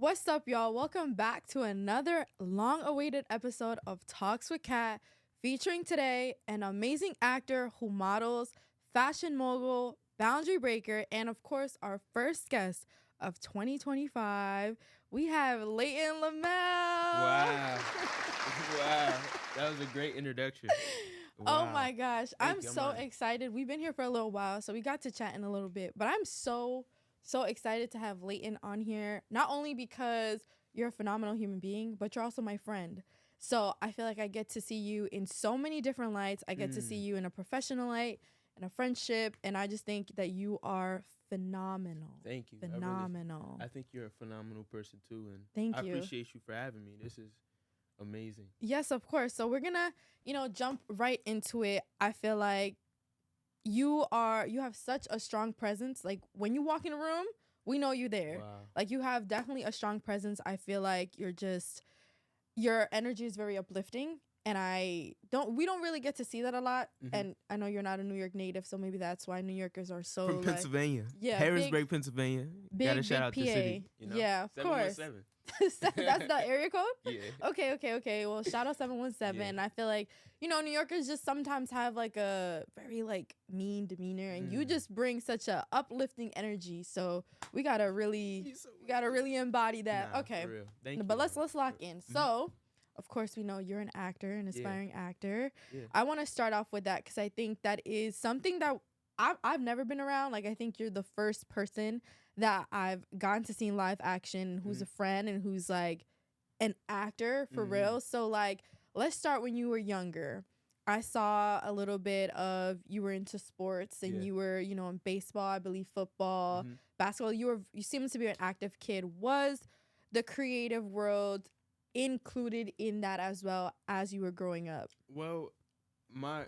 What's up, y'all? Welcome back to another long awaited episode of Talks with Kat, featuring today an amazing actor who models, fashion mogul, boundary breaker, and of course, our first guest of 2025. We have Layton Lamel. Wow. Wow. That was a great introduction. Oh Wow. my gosh. Thank I'm you. I'm so honored. excited. We've been here for a little while, so we got to chat in a little bit. But I'm so excited to have Layton on here, not only because you're a phenomenal human being, but you're also my friend. So I feel like I get to see you in so many different lights. I get to see you in a professional light, in a friendship, and I just think that you are phenomenal. Thank you. Phenomenal. I think you're a phenomenal person too, and Thank I you. appreciate you for having me. This is amazing. Yes, of course. So we're gonna, jump right into it. I feel like you have such a strong presence. Like when you walk in a room, we know you're there. Wow. Like you have definitely a strong presence. I feel like your energy is very uplifting, and we don't really get to see that a lot. And I know you're not a New York native, so maybe that's why New Yorkers are so From Pennsylvania. yeah, Harrisburg, Pennsylvania. Gotta shout out PA. the city. Yeah, of course. 717. That's the area code? Yeah. Okay. Well, shout out 717. Yeah. I feel like, New Yorkers just sometimes have like a very like mean demeanor, and you just bring such a uplifting energy. So we gotta really embody that. Nah, okay. for real. Thank you. But let's lock in. So of course we know you're an actor, an aspiring actor. Yeah. I want to start off with that because I think that is something that I've never been around. Like I think you're the first person that I've gotten to see in live action who's a friend and who's like an actor for real. So like let's start when you were younger. I saw a little bit of you were into sports and you were, in baseball, I believe football, basketball. You seem to be an active kid. Was the creative world included in that as well as you were growing up? Well, my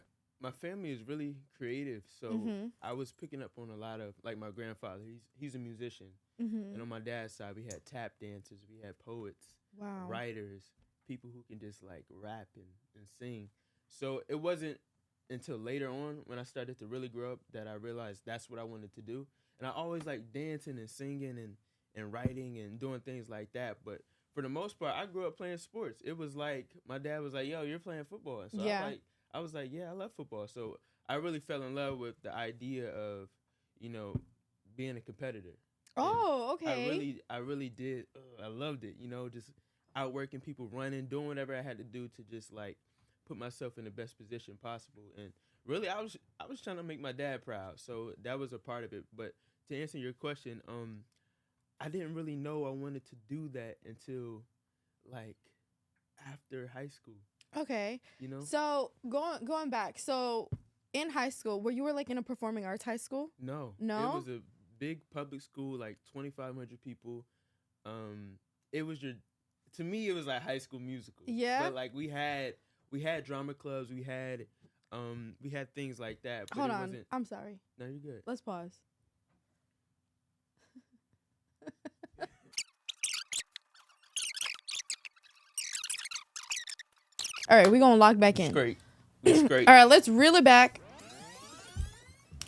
family is really creative, so I was picking up on a lot of, like, my grandfather. He's a musician, and on my dad's side, we had tap dancers, we had poets, writers, people who can just like rap and sing. So it wasn't until later on when I started to really grow up that I realized that's what I wanted to do. And I always like dancing and singing and writing and doing things like that. But for the most part, I grew up playing sports. It was like my dad was like, "Yo, you're playing football." And so I was like, "Yeah, I love football." So I really fell in love with the idea of, being a competitor. Oh, okay. I really did. I loved it. Just outworking people, running, doing whatever I had to do to just like put myself in the best position possible. And really, I was trying to make my dad proud. So that was a part of it. But to answer your question, I didn't really know I wanted to do that until like after high school. Okay. So going back, so in high school, you were like in a performing arts high school? No. No? It was a big public school, like 2,500 people. It was to me it was like High School Musical. Yeah. But like we had drama clubs, we had things like that. But Hold on. I'm sorry. No, you're good. Let's pause. All right, we're going to lock back in. It's great. All right, let's reel it back.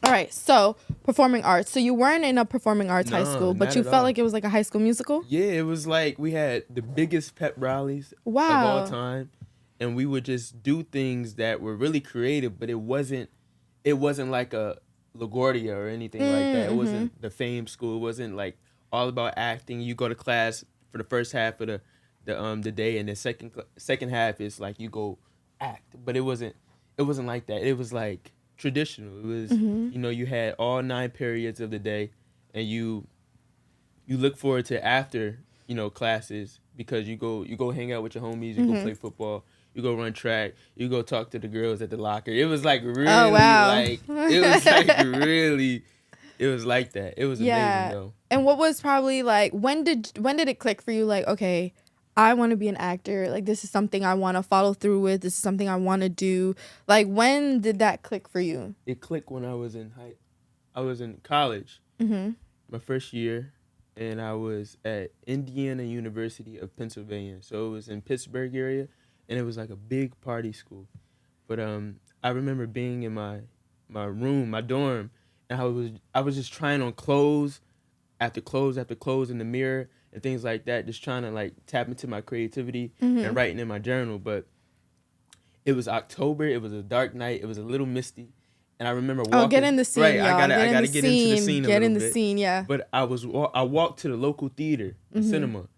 All right, so performing arts. So you weren't in a performing arts high school, but you felt like it was like a High School Musical? Yeah, it was like we had the biggest pep rallies of all time, and we would just do things that were really creative, but it wasn't like a LaGuardia or anything like that. It wasn't the Fame School. It wasn't like all about acting. You go to class for the first half of the day, and the second half is like you go act. But it wasn't like that. It was like traditional. It was you had all 9 periods of the day, and you look forward to after classes because you go hang out with your homies, you go play football, you go run track, you go talk to the girls at the locker. It was like really like it was like really it was like that. It was amazing though. And what was probably like when did it click for you, like, okay, I want to be an actor. Like, this is something I want to follow through with. This is something I want to do. Like, when did that click for you? It clicked when I was in college, my first year, and I was at Indiana University of Pennsylvania. So it was in Pittsburgh area, and it was like a big party school. But I remember being in my room, my dorm, and I was just trying on clothes after clothes after clothes in the mirror, and things like that, just trying to like tap into my creativity and writing in my journal. But it was October. It was a dark night. It was a little misty. And I remember walking. Oh, get in the scene, right, y'all. I gotta get into the scene a little bit. Get in the scene, yeah. But I walked to the local theater, cinema,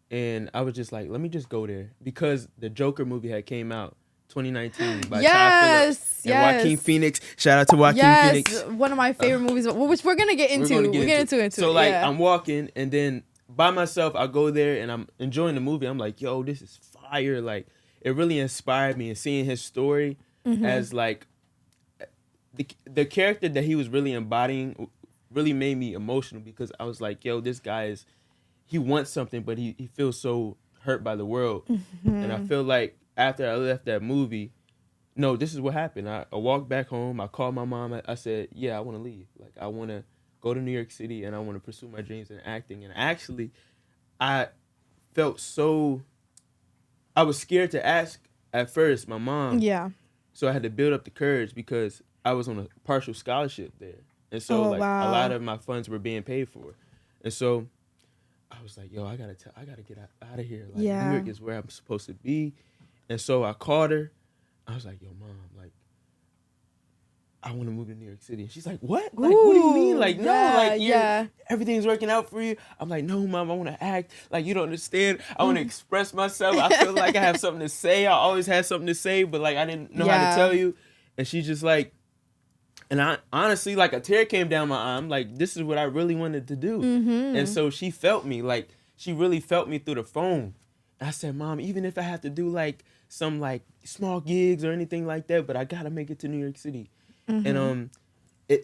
and I was just like, let me just go there because the Joker movie had came out 2019 by Todd Phillips and Joaquin Phoenix. Shout out to Joaquin Phoenix. One of my favorite movies, which we're gonna get into. We're gonna get into it. So like, I'm walking, and then by myself, I go there, and I'm enjoying the movie. I'm like, yo, this is fire! Like, it really inspired me, and seeing his story as like. The character that he was really embodying really made me emotional because I was like, yo, this guy he wants something, but he feels so hurt by the world. And I feel like after I left that movie, no, this is what happened. I walked back home. I called my mom. I said, yeah, I want to leave. Like, I want to go to New York City and I want to pursue my dreams in acting. And actually, I felt I was scared to ask at first my mom. Yeah. So I had to build up the courage because I was on a partial scholarship there. And so a lot of my funds were being paid for. And so I was like, yo, I gotta get out of here. Like, New York is where I'm supposed to be. And so I called her. I was like, yo, mom, like, I want to move to New York City. And she's like, what? Like, what do you mean? Like, no, like, everything's working out for you. I'm like, no, mom, I want to act. Like, you don't understand. I want to express myself. I feel like I have something to say. I always had something to say, but, like, I didn't know how to tell you. And she's just like, and I honestly, like, a tear came down my eye. I'm like, this is what I really wanted to do. And so she felt me. Like, she really felt me through the phone. And I said, mom, even if I have to do, like, some, like, small gigs or anything like that, but I got to make it to New York City. And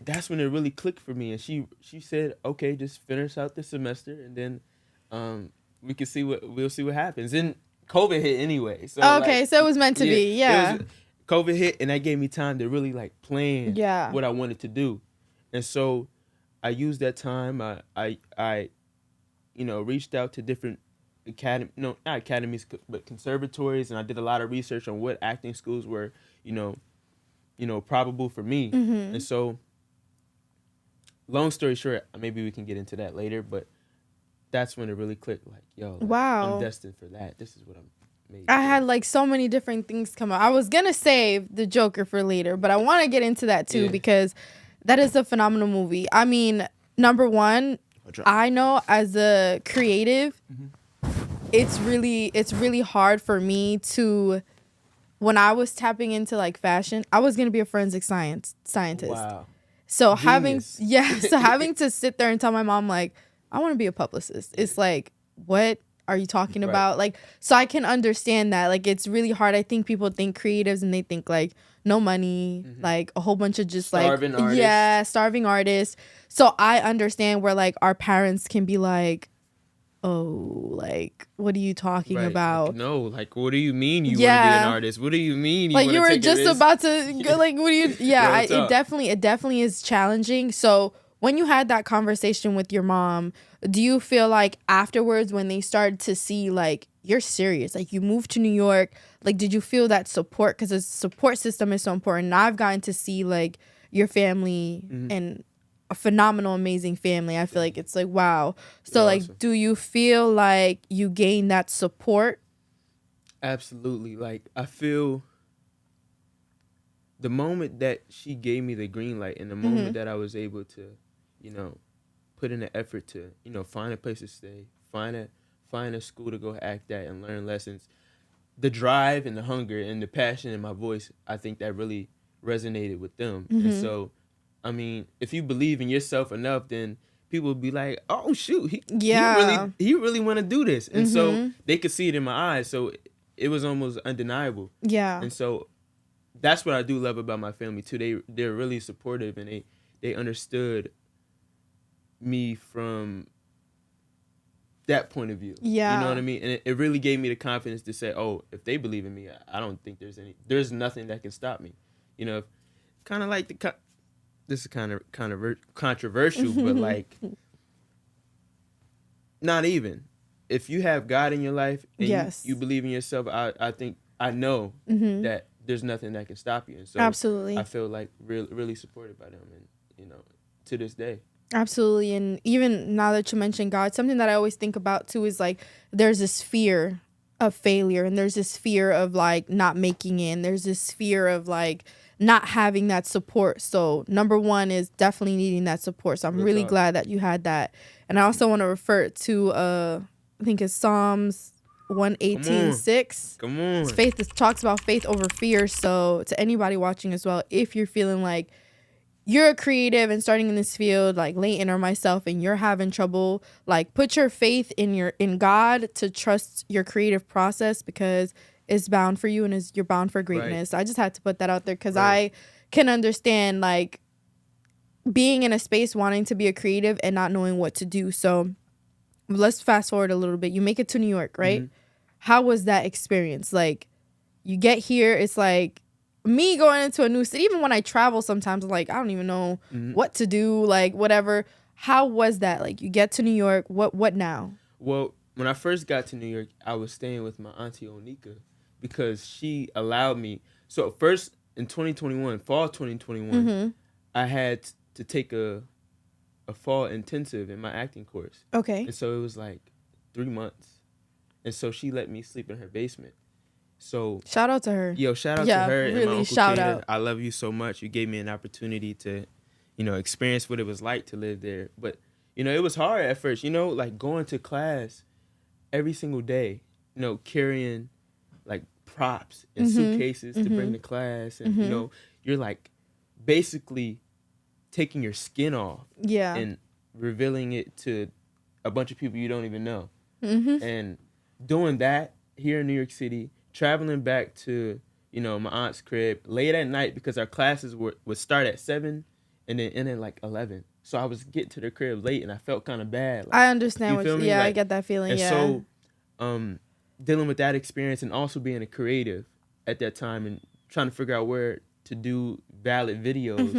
that's when it really clicked for me. And she said, okay, just finish out the semester, and then we'll see what happens. And COVID hit anyway. So okay, so it was meant to be, yeah. COVID hit, and that gave me time to really like plan what I wanted to do. And so I used that time. I reached out to different not academies, but conservatories, and I did a lot of research on what acting schools were, probable for me. And so, long story short, maybe we can get into that later, but that's when it really clicked. Like, yo, I'm destined for that. This is what I'm made for. I had like so many different things come up. I was gonna save the Joker for later, but I want to get into that too because that is a phenomenal movie. I mean, number one, I know as a creative, it's really hard for me to. When I was tapping into like fashion, I was gonna be a forensic scientist. Wow. So Genius. having to sit there and tell my mom like, I want to be a publicist. It's like, what are you talking about? Like, so I can understand that. Like, it's really hard. I think people think creatives and they think like no money, like a whole bunch of just starving artists. So I understand where like our parents can be like, oh, like, what are you talking about? Like, no, like, what do you mean you want to be an artist? What do you mean you like you were take just about to go, like, what do you? Yeah, it definitely is challenging. So when you had that conversation with your mom, do you feel like afterwards when they started to see like you're serious, like you moved to New York, like did you feel that support? Because the support system is so important. And I've gotten to see like your family and a phenomenal, amazing family. I feel like it's like, wow. So like, awesome. Do you feel like you gain that support? Absolutely. Like, I feel the moment that she gave me the green light and the moment that I was able to, put in the effort to, find a place to stay, find a school to go act at and learn lessons, the drive and the hunger and the passion in my voice, I think that really resonated with them. And so, I mean, if you believe in yourself enough, then people will be like, "Oh shoot, he really want to do this," and so they could see it in my eyes. So it was almost undeniable. Yeah. And so that's what I do love about my family too. They're really supportive, and they understood me from that point of view. Yeah. You know what I mean? And it really gave me the confidence to say, "Oh, if they believe in me, I don't think there's nothing that can stop me." Kind of like this is kind of controversial, but like, not even. If you have God in your life and you believe in yourself, I know that there's nothing that can stop you. And so absolutely, I feel like really supported by them, and to this day. Absolutely. And even now that you mentioned God, something that I always think about too is like there's this fear of failure, and there's this fear of like not making it, and there's this fear of like not having that support. So number one is definitely needing that support. So I'm really glad that you had that. And I also want to refer to I think it's Psalms 118:6. Come on. Faith talks about faith over fear. So to anybody watching as well, if you're feeling like you're a creative and starting in this field like Layton or myself, and you're having trouble, like put your faith in God to trust your creative process, because it's bound for you and you're bound for greatness. Right. I just had to put that out there because I can understand like being in a space wanting to be a creative and not knowing what to do. So let's fast forward a little bit. You make it to New York, right? Mm-hmm. How was that experience? Like you get here, it's like me going into a new city. Even when I travel sometimes, I'm like, I don't even know what to do, like whatever. How was that? Like you get to New York, what now? Well, when I first got to New York, I was staying with my auntie Onika because she allowed me. So first in 2021, fall 2021, I had to take a fall intensive in my acting course. Okay. And so it was like 3 months. And so she let me sleep in her basement. So shout out to her. Yo, shout out to her really, and my Uncle shout Kader. out. I love you so much. You gave me an opportunity to, experience what it was like to live there. But, it was hard at first, like going to class every single day, carrying like props and suitcases to bring to class. And, you're like basically taking your skin off and revealing it to a bunch of people you don't even know. And doing that here in New York City, traveling back to, my aunt's crib late at night because our classes would start at 7 and then end at like 11. So I was getting to the crib late and I felt kind of bad. Like, I understand what you I get that feeling. And so dealing with that experience and also being a creative at that time and trying to figure out where to do valid videos,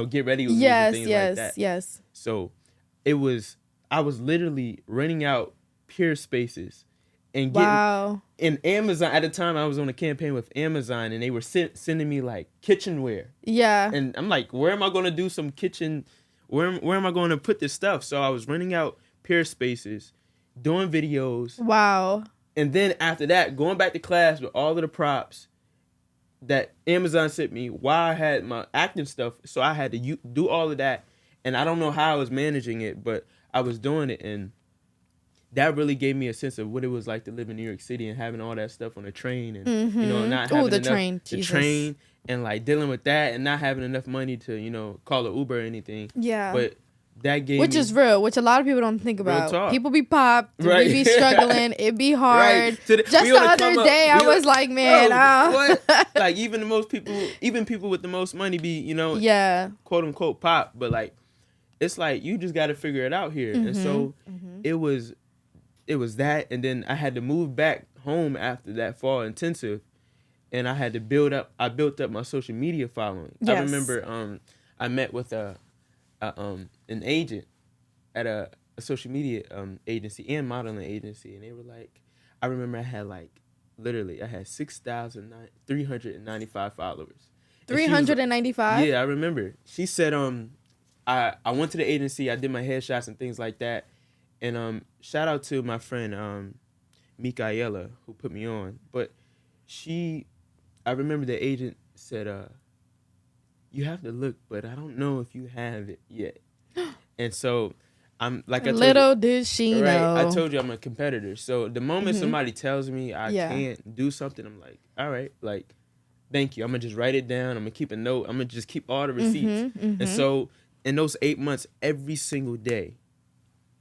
get ready with and things like that. Yes. So I was literally renting out peer spaces and getting in Amazon. At the time, I was on a campaign with Amazon, and they were sending me like kitchenware. Yeah. And I'm like, where am I going to do some kitchen? Where am I going to put this stuff? So I was renting out peer spaces, doing videos. Wow. And then after that, going back to class with all of the props that Amazon sent me while I had my acting stuff. So I had to do all of that. And I don't know how I was managing it, but I was doing it. And that really gave me a sense of what it was like to live in New York City and having all that stuff on the train and, not having the train and like dealing with that and not having enough money to, call an Uber or anything. Yeah. But that gave which me, is real, which a lot of people don't think about. People be popped, we be struggling, it be hard. Just the other day, I was like, man, what? Like even people with the most money be, quote unquote pop, but like it's like you just got to figure it out here. And so it was that, and then I had to move back home after that fall intensive, and I had to built up my social media following. Yes. I remember I met with an agent at a social media agency and modeling agency, and they were like, I remember I had 6,395 followers. 395? Yeah, I remember. She said I went to the agency, I did my headshots and things like that. And shout out to my friend Mikaela who put me on. But I remember the agent said, you have to look, but I don't know if you have it yet. And so I'm like, did she know. I told you I'm a competitor. So the moment somebody tells me I can't do something, I'm like, all right, like, thank you. I'm gonna just write it down. I'm gonna keep a note. I'm gonna just keep all the receipts. And so in those 8 months, every single day,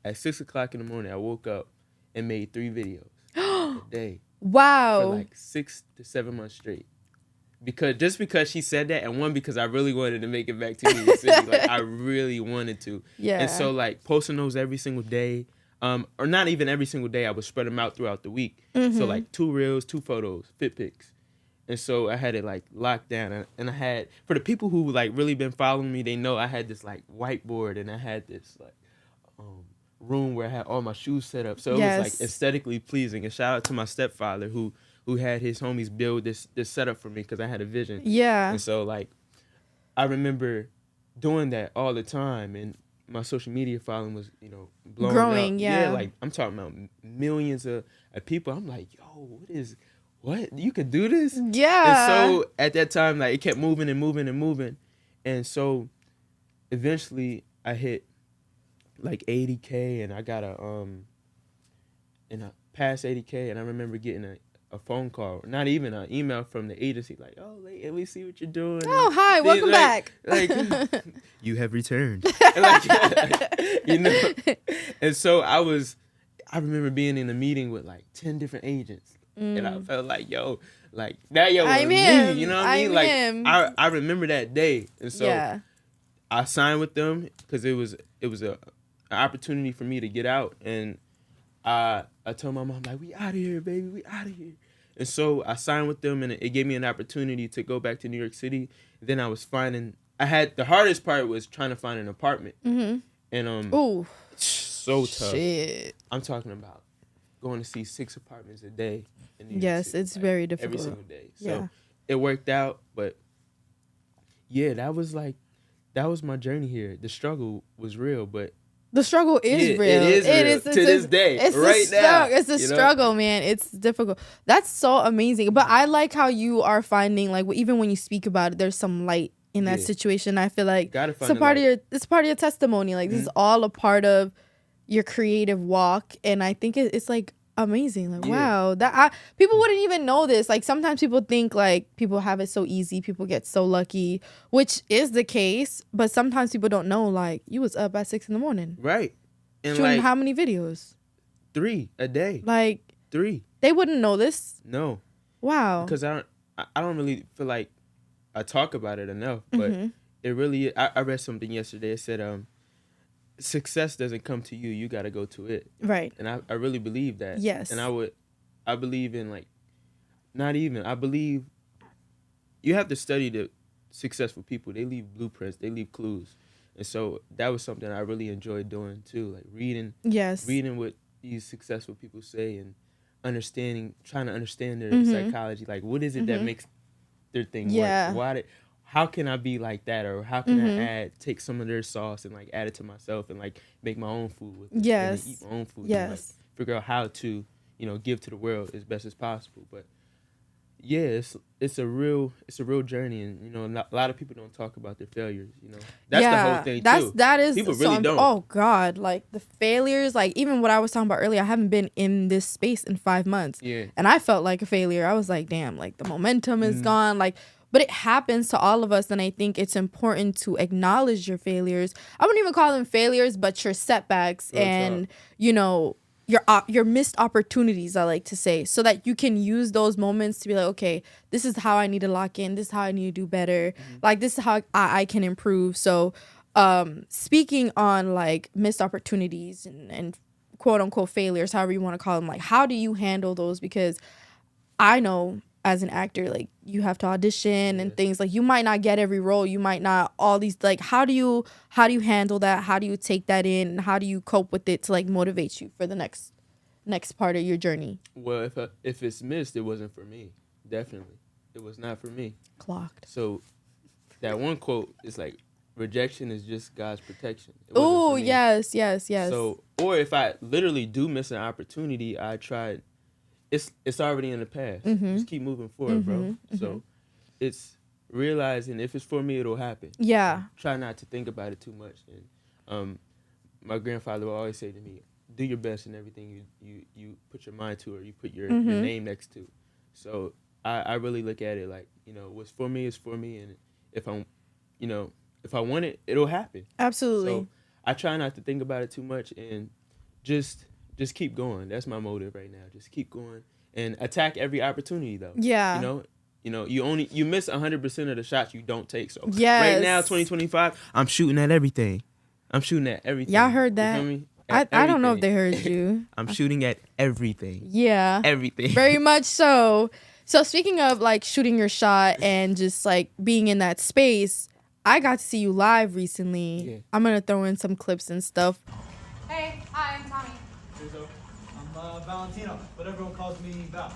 at 6 o'clock in the morning, I woke up and made 3 videos a day. Wow. For like 6 to 7 months straight. Because she said that, and one, because I really wanted to make it back to New York City. Like, I really wanted to. Yeah. And so, like, posting those every single day, or not even every single day, I would spread them out throughout the week. So, like, 2 reels, 2 photos, fit pics. And so I had it, like, locked down. And I had, for the people who, like, really been following me, they know I had this, like, whiteboard, and I had this, like, room where I had all my shoes set up. So it was, like, aesthetically pleasing. And shout out to my stepfather who had his homies build this setup for me because I had a vision. Yeah. And so, like, I remember doing that all the time, and my social media following was, blowing growing. up. Yeah, like I'm talking about millions of people. I'm like, yo, what you could do this? Yeah. And so at that time, like, it kept moving and moving and moving, and so eventually I hit like 80K, and I got and I passed 80K, and I remember getting a phone call, not even an email from the agency, like, oh, Layton, we see what you're doing. Oh, hi, welcome back. Like, you have returned. Like, And so I remember being in a meeting with like 10 different agents, and I felt like, yo, like, that yo was me, you know what I mean? Like, I remember that day, and so I signed with them because it was an opportunity for me to get out, and I told my mom, like, we out of here, baby, we out of here. And so I signed with them, and it gave me an opportunity to go back to New York City. Then the hardest part was trying to find an apartment. Mm-hmm. And ooh, so tough. Shit. I'm talking about going to see 6 apartments a day in New York yes, City, it's very difficult. every single day. So it worked out, but yeah, that was my journey here. The struggle was real, but the struggle is real. It is to this day. It's right now. It's a struggle, man. It's difficult. That's so amazing. But I like how you are finding, like, even when you speak about it, there's some light in that situation. I feel like it's part of your testimony. Like, this is all a part of your creative walk, and I think it's like amazing. Like, wow, people wouldn't even know this. Like, sometimes people think like people have it so easy, people get so lucky, which is the case, but sometimes people don't know, like, you was up at 6 a.m, right, and shooting, like, how many videos? 3 a day. Like, 3. They wouldn't know this. No. Wow. Because I don't really feel like I talk about it enough, but it really. I read something yesterday. It said, success doesn't come to you; you got to go to it. Right. And I really believe that. Yes. And I believe in, like, not even. I believe you have to study the successful people. They leave blueprints. They leave clues. And so that was something I really enjoyed doing too, like reading what these successful people say, and trying to understand their psychology. Like, what is it that makes their thing work? How can I be like that, or how can I take some of their sauce and, like, add it to myself and, like, make my own food with it, and eat my own food, and, like, figure out how to, give to the world as best as possible. But yeah, it's a real journey, and a lot of people don't talk about their failures. That's the whole thing too. That is people really don't. Oh God, like the failures, like even what I was talking about earlier. I haven't been in this space in 5 months, and I felt like a failure. I was like, damn, like the momentum is gone, like. But it happens to all of us, and I think it's important to acknowledge your failures. I wouldn't even call them failures, but your setbacks and your missed opportunities, I like to say, so that you can use those moments to be like, okay, this is how I need to lock in. This is how I need to do better. Like, this is how I can improve. So speaking on, like, missed opportunities and quote unquote failures, however you want to call them, like, how do you handle those? Because I know, as an actor, like, you have to audition and things, like, you might not get every role, you might not, all these, like, how do you handle that? How do you take that in? How do you cope with it to, like, motivate you for the next part of your journey? Well, if it's missed, it wasn't for me. Definitely, it was not for me. Clocked. So that one quote is like, rejection is just God's protection. Oh, yes. So, or if I literally do miss an opportunity, I tried. It's already in the past. Just keep moving forward, bro. So it's realizing if it's for me, it'll happen. Yeah. Try not to think about it too much. And my grandfather would always say to me, do your best in everything you put your mind to, or you put your name next to. So I really look at it like, what's for me is for me, and if I want it, it'll happen. Absolutely. So I try not to think about it too much, and just keep going. That's my motive right now. Just keep going and attack every opportunity, though. Yeah. You miss 100% of the shots you don't take. So yes. Right now, 2025, I'm shooting at everything. Y'all heard that? You feel me? I don't know if they heard you. I'm shooting at everything. Yeah. Everything. Very much so. So speaking of, like, shooting your shot and just, like, being in that space, I got to see you live recently. Yeah. I'm going to throw in some clips and stuff. Hey, hi, I'm Tommy. I'm Valentino, but everyone calls me Val.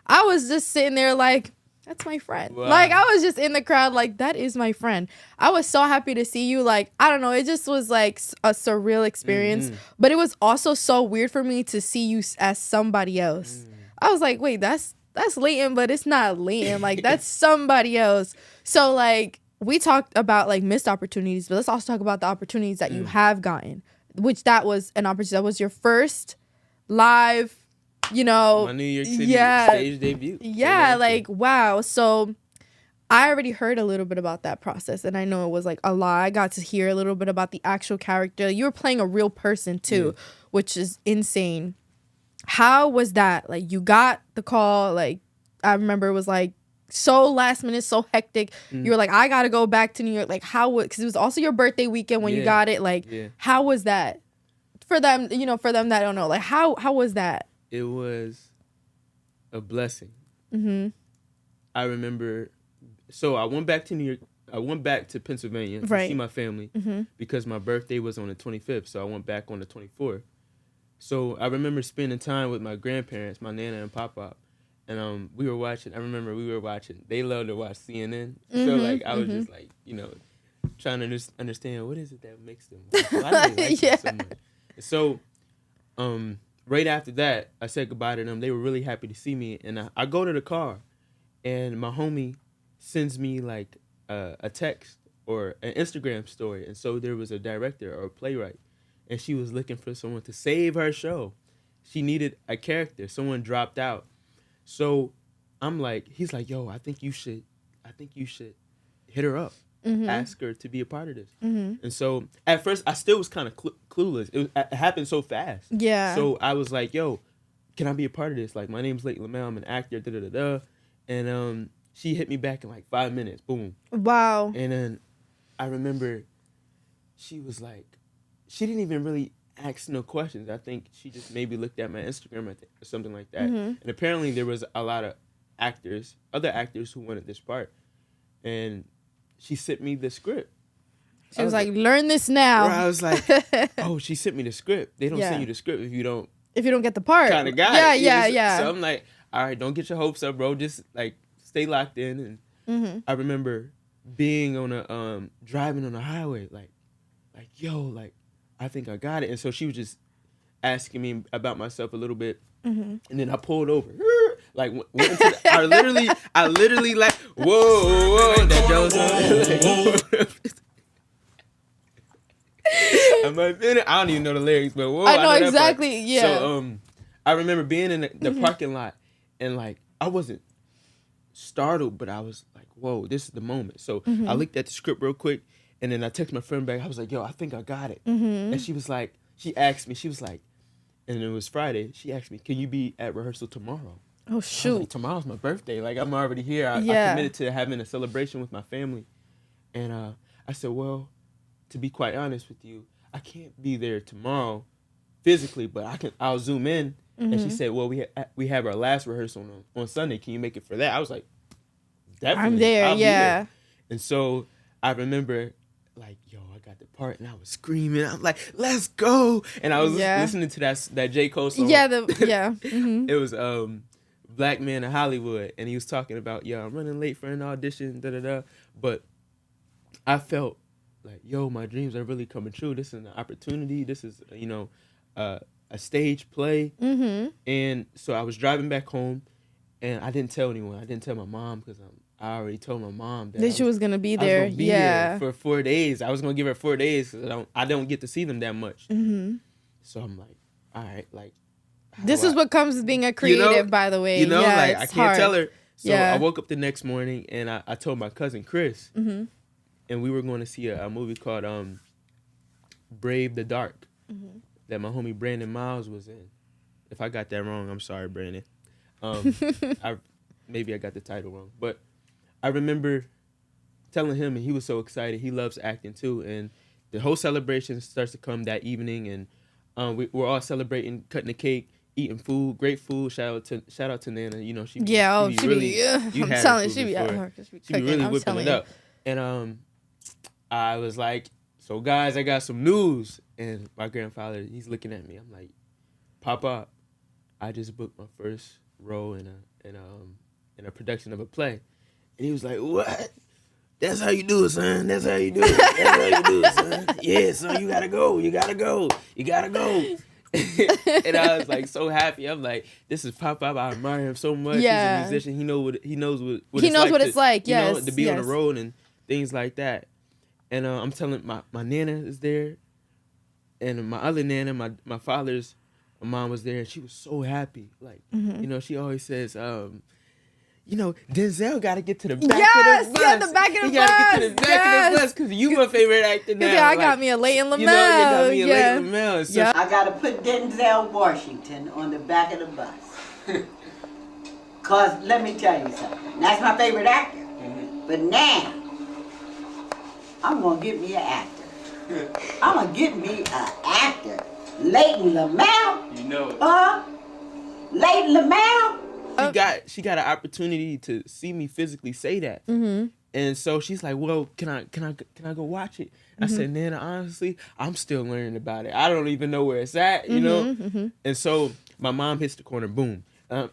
I was just sitting there like, that's my friend. Wow. Like, I was just in the crowd, like, that is my friend. I was so happy to see you. Like, I don't know, it just was like a surreal experience. But it was also so weird for me to see you as somebody else. I was like, wait, that's Layton, but it's not Layton. Like, that's somebody else. So, like, we talked about, like, missed opportunities, but let's also talk about the opportunities that you have gotten, which that was an opportunity. That was your first live, you know. My New York City stage debut. Yeah, like, wow. So I already heard a little bit about that process, and I know it was, like, a lot. I got to hear a little bit about the actual character. You were playing a real person, too, which is insane. How was that? Like, you got the call. Like, I remember it was, like, so last minute, so hectic. You were like, I got to go back to New York. Like, how would, because it was also your birthday weekend when you got it. Like, how was that? For them, you know, for them that don't know, like, how was that? It was a blessing. I remember, so I went back to New York. I went back to Pennsylvania to see my family because my birthday was on the 25th. So I went back on the 24th. So I remember spending time with my grandparents, my Nana and Papa. And we were watching, I remember we were watching, they love to watch CNN. So, like, I was just, like, you know, trying to understand what is it that makes them. Why do they like it so much? So, right after that, I said goodbye to them. They were really happy to see me. And I go to the car, and my homie sends me, like, a text or an Instagram story. And so there was a director or a playwright, and she was looking for someone to save her show. She needed a character. Someone dropped out. So I'm like, he's like, yo, I think you should hit her up. Ask her to be a part of this. And so at first I still was kind of clueless. It happened so fast. Yeah. So I was like, yo, can I be a part of this? Like, my name's Layton, I'm an actor, And she hit me back in like 5 minutes. Boom. Wow. And then I remember she was like, she didn't even really ask no questions. I think she just maybe looked at my Instagram or something like that. And apparently there was a lot of other actors who wanted this part. And she sent me the script. She was like, learn this now. I was like, oh, she sent me the script. They don't send you the script if you don't get the part. Kind of guy. Yeah. So I'm like, all right, don't get your hopes up, bro. Just, like, stay locked in. And I remember being on a driving on the highway, like, yo, like, I think I got it. And so she was just asking me about myself a little bit. And then I pulled over. Like, went into I literally, like, whoa. That Joe's I don't even know the lyrics, but whoa. I know exactly, yeah. So, I remember being in the parking lot, and, like, I wasn't startled, but I was like, whoa, this is the moment. So I looked at the script real quick. And then I texted my friend back. I was like, yo, I think I got it. And she was like, she asked me, and it was Friday. She asked me, can you be at rehearsal tomorrow? Oh, shoot. Like, tomorrow's my birthday. Like, I'm already here. I committed to having a celebration with my family. And I said, well, to be quite honest with you, I can't be there tomorrow physically, but I'll Zoom in. And she said, well, we have our last rehearsal on Sunday. Can you make it for that? I was like, definitely. I'm there, I'll be there. And so I remember, like, yo, I got the part, and I was screaming. I'm like, let's go. And I was listening to that J. Cole song. It was Black Man in Hollywood, and he was talking about, yo, I'm running late for an audition, But I felt like, yo, my dreams are really coming true. This is an opportunity. This is, you know, a stage play. And so I was driving back home, and I didn't tell anyone. I didn't tell my mom because I already told my mom that she was gonna be there. There for 4 days. I was gonna give her 4 days because I don't get to see them that much. So I'm like, all right, like, this is what comes with being a creative, by the way. You know, like, I can't tell her. So I woke up the next morning, and I told my cousin Chris, and we were going to see a movie called Brave the Dark that my homie Brandon Miles was in. If I got that wrong, I'm sorry, Brandon. Maybe I got the title wrong, but I remember telling him, and he was so excited. He loves acting too, and the whole celebration starts to come that evening, and we're all celebrating, cutting the cake, eating food, great food. Shout out to Nana. You know, she be really. I'm telling you, she be out here. She be really whipping it up. And I was like, so guys, I got some news. And my grandfather, he's looking at me. I'm like, Papa, I just booked my first role in a production of a play. And he was like, what? That's how you do it, son. That's how you do it. That's how you do it, son. Yeah, son, you gotta go. You gotta go. You gotta go. And I was like so happy. I'm like, this is Pop. I admire him so much. Yeah. He's a musician. He knows what it's like. Yes, you know, to be on the road and things like that. And I'm telling my Nana is there, and my other Nana, my father's mom was there, and she was so happy. Like, you know, she always says, you know, Denzel got to get to the back of the bus. Yeah, the back of the bus. He got to get to the back of the bus because you my favorite actor now. Yeah, I got me a Layton Lamel. You know, you got me a Layton Lamel. So I got to put Denzel Washington on the back of the bus. Because let me tell you something. That's my favorite actor. But now, I'm going to get me an actor. I'm going to get me an actor. Layton Lamel. You know it. Layton Lamel. She got an opportunity to see me physically say that, and so she's like, "Well, can I go watch it?" I said, "Nana, honestly, I'm still learning about it. I don't even know where it's at, you know." And so my mom hits the corner, boom. I'm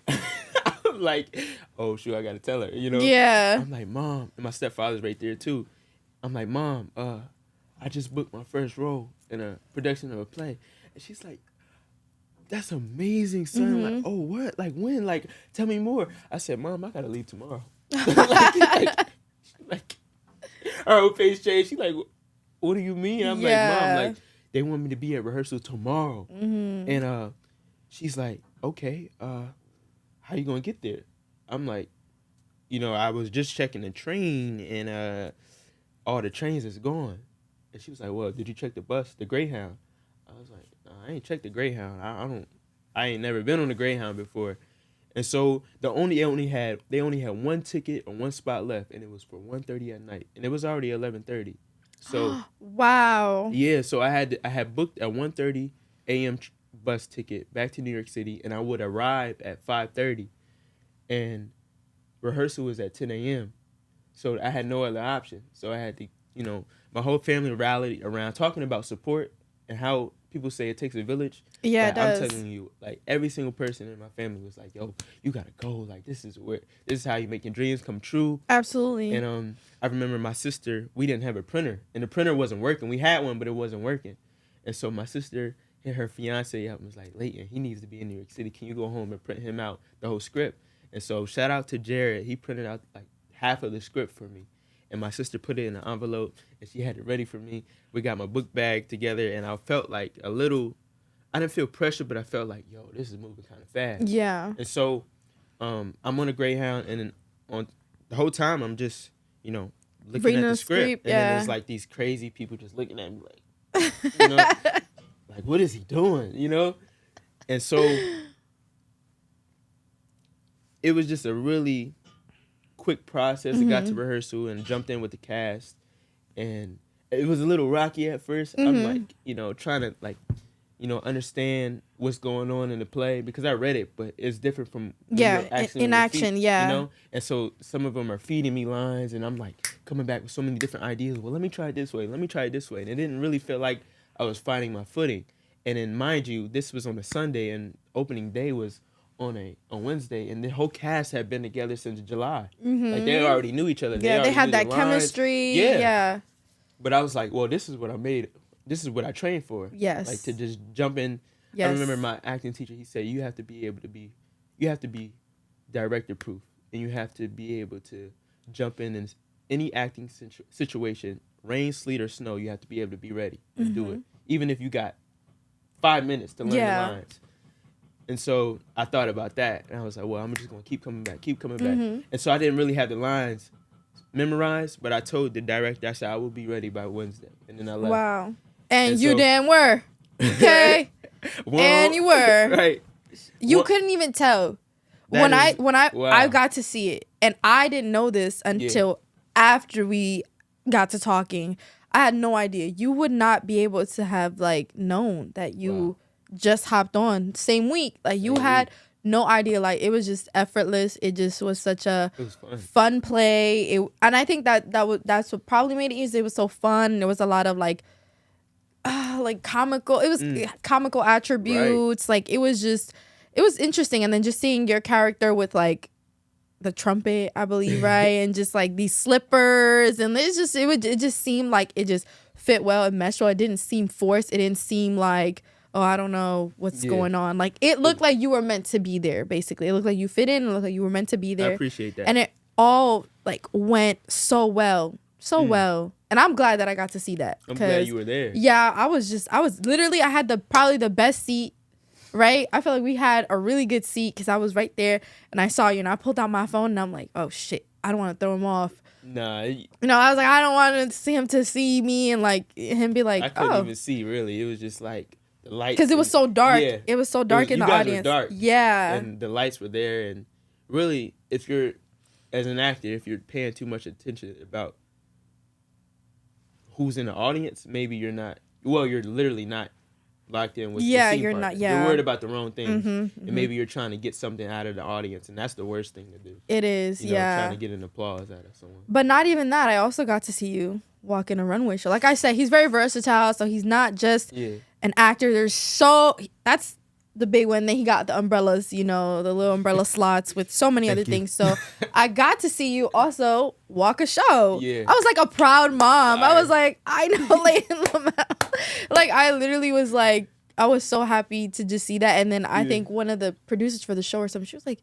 like, "Oh shoot, I gotta tell her," you know. Yeah. I'm like, "Mom," and my stepfather's right there too. I'm like, "Mom, I just booked my first role in a production of a play," and she's like, "That's amazing, son." I'm like, "Oh, what? Like, when? Like, tell me more." I said, "Mom, I gotta leave tomorrow." like, her whole face changed. She's like, "What do you mean?" I'm like, "Mom, like, they want me to be at rehearsal tomorrow." And she's like, "Okay, how you gonna get there?" I'm like, "You know, I was just checking the train, and all the trains is gone." And she was like, "Well, did you check the bus, the Greyhound?" I was like, "I ain't checked the Greyhound. I ain't never been on the Greyhound before." And so they only had one ticket or one spot left, and it was for 1:30 at night, and it was already 11:30. So wow. Yeah, so I had booked a 1:30 a.m. bus ticket back to New York City, and I would arrive at 5:30, and rehearsal was at 10 a.m. So I had no other option. So I had to, you know, my whole family rallied around talking about support and how people say it takes a village. Yeah, it does. I'm telling you, like, every single person in my family was like, "Yo, you gotta go. Like, this is how you make your dreams come true." Absolutely. And I remember my sister, we didn't have a printer, and the printer wasn't working. We had one, but it wasn't working. And so my sister hit her fiance up and was like, "Layton, he needs to be in New York City. Can you go home and print him out the whole script?" And so shout out to Jared. He printed out like half of the script for me. And my sister put it in an envelope, and she had it ready for me. We got my book bag together, and I felt like I didn't feel pressure, but I felt like, yo, this is moving kind of fast. Yeah. And so I'm on a Greyhound, and then on the whole time, I'm just, you know, looking at the script. And then there's like these crazy people just looking at me like, you know, like, what is he doing, you know? And so it was just a really quick process. I got to rehearsal and jumped in with the cast, and it was a little rocky at first. I'm like, you know, trying to like, you know, understand what's going on in the play because I read it, but it's different from in action, you know. And so some of them are feeding me lines, and I'm like coming back with so many different ideas. Well, let me try it this way. Let me try it this way. And it didn't really feel like I was finding my footing. And then, mind you, this was on a Sunday, and opening day was on Wednesday, and the whole cast had been together since July. Like, they already knew each other. They had that chemistry. Yeah. But I was like, well, this is what I made. This is what I trained for. Yes. Like, to just jump in. Yes. I remember my acting teacher, he said, you have to be director proof, and you have to be able to jump in any acting situation, rain, sleet, or snow. You have to be able to be ready and do it, even if you got 5 minutes to learn the lines. And so I thought about that, and I was like, well, I'm just going to keep coming back. And so I didn't really have the lines memorized, but I told the director, I said, I will be ready by Wednesday. And then I left. Wow. And you damn were. Okay. Well, and you were. Right. You couldn't even tell. When I got to see it, and I didn't know this until after we got to talking. I had no idea. You would not be able to have like known that you just hopped on same week. Like, you had no idea. Like, it was just effortless. It just was such a fun play. And I think that's what probably made it easy. It was so fun. There was a lot of like comical. It was comical attributes. Right. Like, it was interesting. And then just seeing your character with like the trumpet, I believe, right? And just like these slippers, and it just seemed like it just fit well and meshed well. It didn't seem forced. It didn't seem like, oh, I don't know what's going on. Like it looked like you were meant to be there. Basically, it looked like you fit in. It looked like you were meant to be there. I appreciate that. And it all like went so well, well. And I'm glad that I got to see that. I'm glad you were there. Yeah, I was literally, I had probably the best seat, right? I feel like we had a really good seat because I was right there and I saw you and I pulled out my phone and I'm like, oh shit, I don't want to throw him off. Nah. You know, I was like, I don't want to see him to see me and like him be like, I couldn't even see really. It was just like the lights. Because it was so dark. Yeah. It was so dark in the audience. Were dark. Yeah. And the lights were there. And really, if you're, as an actor, if you're paying too much attention about who's in the audience, maybe you're not, well, you're literally not locked in with the scene you're part. not, yeah. You're worried about the wrong things. And maybe you're trying to get something out of the audience, and that's the worst thing to do. It is, you know, trying to get an applause out of someone. But not even that. I also got to see you walk in a runway show. Like I said, he's very versatile, so he's not just an actor. That's the big one. Then he got the umbrellas, you know, the little umbrella slots with so many other things. So I got to see you also walk a show. Yeah. I was like a proud mom. I was like, I know Layton Lamel. Like I literally was like, I was so happy to just see that. And then I think one of the producers for the show or something, she was like,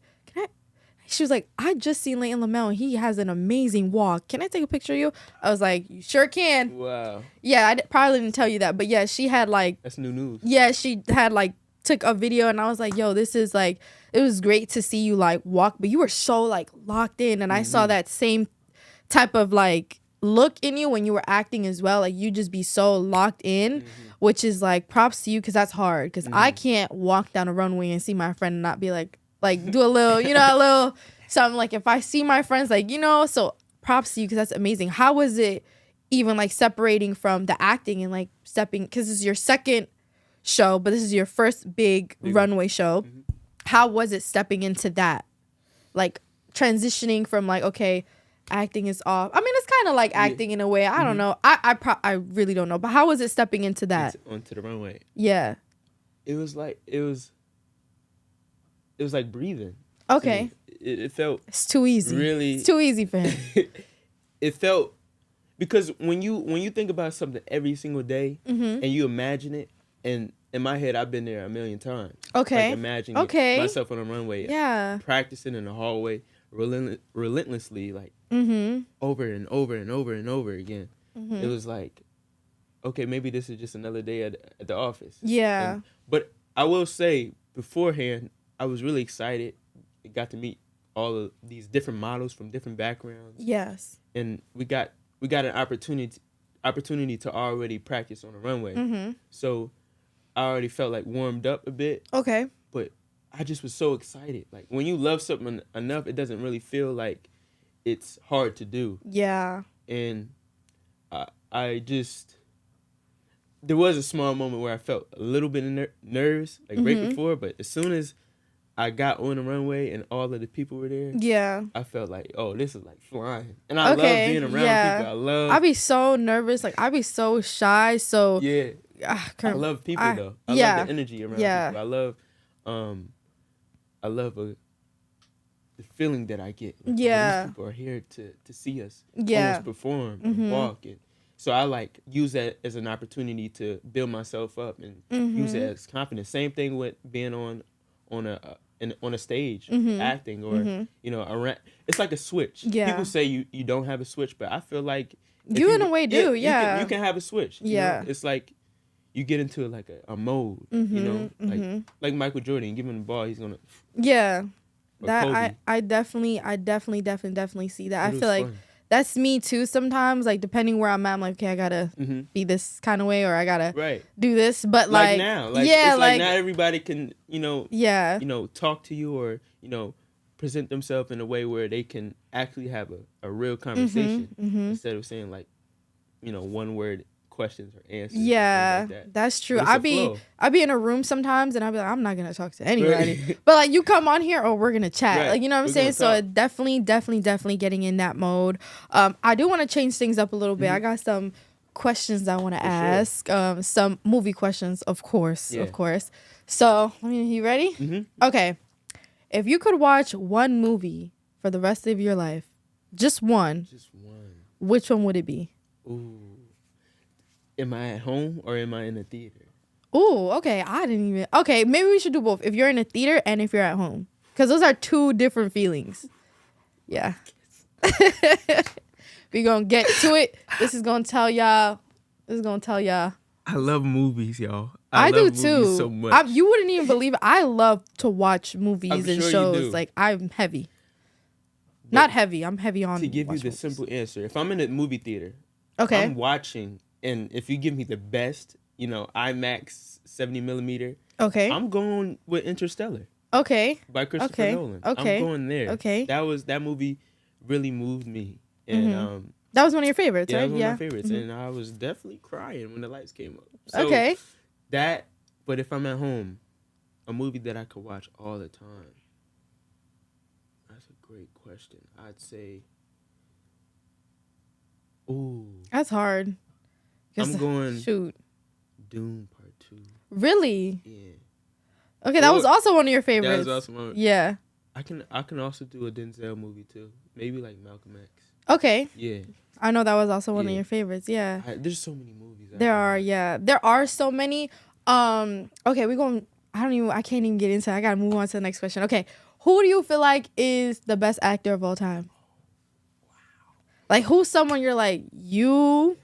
she was like, I just seen Layton Lamel and he has an amazing walk. Can I take a picture of you? I was like, you sure can. Wow. Yeah, probably didn't tell you that. But yeah, she had like. That's new news. Yeah, she had like took a video and I was like, yo, this is like, it was great to see you like walk. But you were so like locked in. And I saw that same type of like look in you when you were acting as well. Like you just be so locked in, which is like props to you because that's hard. Because I can't walk down a runway and see my friend and not be like do a little, you know, a little something. Like if I see my friends, like, you know, so props to you because that's amazing. How was it even like separating from the acting and like stepping, because this is your second show, but this is your first big runway show. How was it stepping into that? Like transitioning from like, okay, acting is off. I mean, it's kind of like acting in a way. I don't know. I really don't know. But how was it stepping into that? Onto the runway. Yeah. It was like breathing. Okay. It felt. It's too easy. Really. It's too easy for him. It felt, because when you think about something every single day and you imagine it, and in my head I've been there a million times. Okay. Like imagining myself on a runway. Yeah. Practicing in the hallway relentlessly, like over and over and over and over again. It was like, okay, maybe this is just another day at the office. Yeah. But I will say beforehand, I was really excited. I got to meet all of these different models from different backgrounds. Yes. And we got an opportunity to already practice on the runway. So I already felt like warmed up a bit. Okay. But I just was so excited. Like when you love something enough, it doesn't really feel like it's hard to do. Yeah. And I just, there was a small moment where I felt a little bit nervous, like right before, but as soon as I got on the runway and all of the people were there, I felt like, oh, this is like flying. And I love being around people. I be so nervous. Like, I be so shy. So yeah. I love people though. I love the energy around people. I love the feeling that I get. Like, these people are here to see us almost perform and walk. And so I like use that as an opportunity to build myself up and use it as confidence. Same thing with being on a stage, acting, or you know, around. It's like a switch. Yeah. People say you don't have a switch, but I feel like you in a way do. You can have a switch. You know? It's like you get into like a mode. You know, like Michael Jordan, give him the ball, he's gonna. Yeah. That I definitely see that. I feel like that's me too sometimes, like depending where I'm at, I'm like, okay, I gotta be this kind of way, or I gotta do this. But like now, it's like not everybody can, you know, talk to you or, you know, present themselves in a way where they can actually have a real conversation instead of saying like, you know, one word questions or answers. Yeah, like that's true. I be in a room sometimes and I'll be like, I'm not gonna talk to anybody. But like you come on here, we're gonna chat. Like, you know what I'm saying? So it definitely getting in that mode. I do want to change things up a little bit. I got some questions I want to ask. Some movie questions, of course. So, you ready? Okay. If you could watch one movie for the rest of your life, just one. Just one. Which one would it be? Ooh. Am I at home or am I in a theater? Ooh, okay. Okay, maybe we should do both. If you're in a theater and if you're at home. Because those are two different feelings. Yeah. We gonna get to it. This is gonna tell y'all. I love movies, y'all. I do love too. movies so much. You wouldn't even believe it. I love to watch movies I'm and sure you shows. do. Like, I'm heavy. But Not heavy. I'm heavy on. To give you the movies. simple answer, if I'm in a movie theater, Okay. I'm watching, and if you give me the best, IMAX 70 millimeter, Okay. I'm going with Interstellar. Okay. By Christopher Nolan. Okay. I'm going there. Okay. That movie really moved me, and That was one of your favorites, yeah, right? that was one of my favorites, and I was definitely crying when the lights came up. So Okay. But if I'm at home, a movie that I could watch all the time. That's a great question. I'd say, ooh, That's hard. I'm going Shoot. Dune Part 2. Really? Yeah. Okay, that was also one of your favorites. That was also one. Yeah. I can also do a Denzel movie too. Maybe like Malcolm X. Okay. Yeah. I know that was also one of your favorites. Yeah. There's so many movies. There are so many. Okay, I can't even get into it. I gotta move on to the next question. Okay. Who do you feel like is the best actor of all time? Wow. Like, who's someone you're like, you